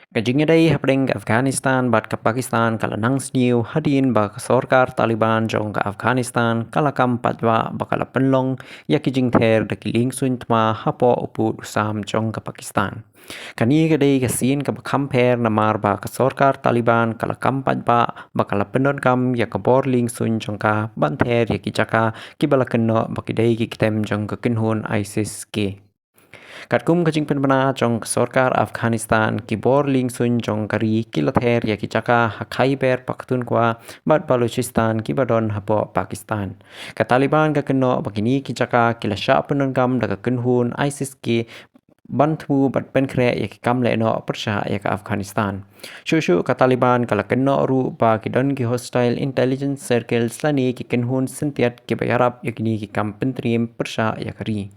Kajingedai hapdeng Afghanistan bat ke Pakistan kala nang sniu hadin ba sorkar Taliban jong ke Afghanistan kala kam patwa bakala penlong ya kijing ther de kiling sun tma hapo upu usam jong ke Pakistan. Kani gadai kasin ke kamper namar ba ke sorkar Taliban kala kam patwa bakala penon kam ya ke borling sun jong ka ban ther ya kijaka kibala kenno bakidai ki kitem jong ke kinhun ISIS ke. Katkum kajing penbana jong sorkar Afghanistan ki borling sun jong kari kilather ya ki chaka Khyber Pakhtunkhwa bat Balochistan ki badon hapo Pakistan. Ka Taliban ka keno bagini ki chaka kila sha penun gam daga kenhun ISIS ki bantu bat penkre ya ki kam le no persha ya ka Afghanistan. Shushu ka Taliban kala keno ru ba ki don ki hostile intelligence circles lani ki kenhun sentiat ki bayarap ya kini ki kam pentrim persha ya kari.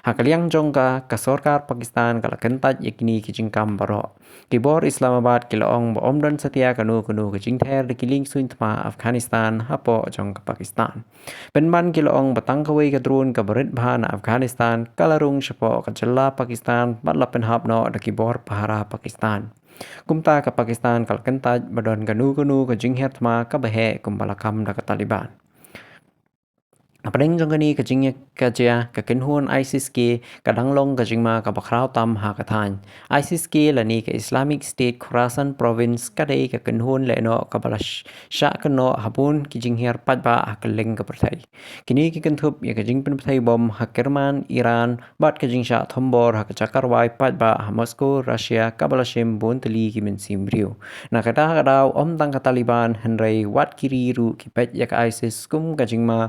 Hakaliang jongka ka sorkar Pakistan kala kentat yakini kijingkam baro. Kibor Islamabad kilaong ba omdon setia kanu kijing ther de kiling suintma Afghanistan hapo jong ka Pakistan. Penman kilaong batang kawai kadrun ka barit bahana Afghanistan kalarung shapo ka jalla Pakistan batla penhapno de kibor pahara Pakistan. Kumta ka Pakistan kala kentat badon kanu kijing hertma ka bahe kumbalakam da ka Taliban. Apalagi jangkani kajingnya kajia kekenhuan ISIS ke kadanglong kajingma kabakrau tam hakatan. ISIS ke lani ke Islamic State Khorasan Province kadai kekenhuan leno kabalash syak keno habun kijinghiar padba hakeleng kepertai. Kini kikentup ya kajing penpertai bom hakerman Iran bat kajing syak thombor hakacakarwai padba ha Moscow Russia kabalashim bun teli kimen simbriu. Na kadau om tang Taliban henry wat kiri ru kipet ya ka ISIS kum kajingma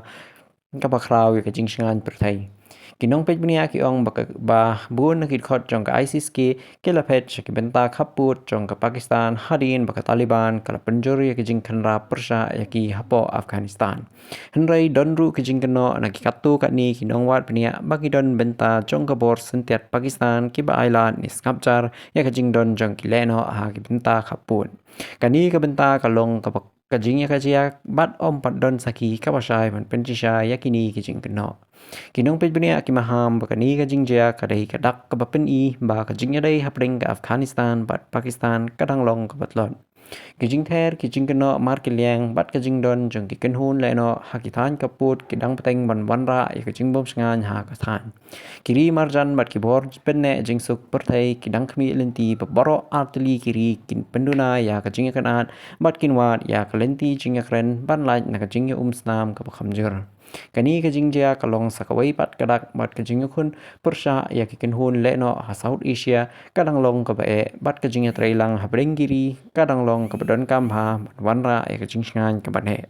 kabakrau ya kajing shangan pertai. Kinong pej bnia ki ong bah bun nakit khot jong ka ISIS ki kila pej ki benta khaput jong ka Pakistan hadin baka Taliban kala penjuri ya kajing khanra persha ya ki hapo Afghanistan. Henry donru kajing keno nakikatu kat ni kinong wat bnia bagi don benta jong ka bor sentiat Pakistan ki ba island ni skapjar ya kajing don jong ki leno ha ki benta khaput. Kani ka benta kalong ka kajing ya kajia bat om pat don saki kabashai man penchisha yakini kijing keno. Kinong pej bnia ki maham bakani kajing jia kadai kadak kabapen I ba kajing ya dai hapring ka Afghanistan bat Pakistan kadang long kabatlon. Kijing ther kijing keno mar kiliang bat kajing don jong ki kenhun leno hakitan kaput kidang peteng ban banra ya kajing bom sengan ha kathan. Kiri marjan bat kibor penne jing suk pertai kidang kmi lenti babaro artili kiri kin penduna ya kajing kanat bat kinwat ya kalenti jing kren ban laj na kajing snam ka khamjur. Kani kajing jia kalong sakawai pat kadak bat kajing kun persha ya ki kenhun leno ha South Asia kadang long ka bae bat kajing trailang ha kiri kadang long ka badon kam ha wanra ya kajing sngan ka bane.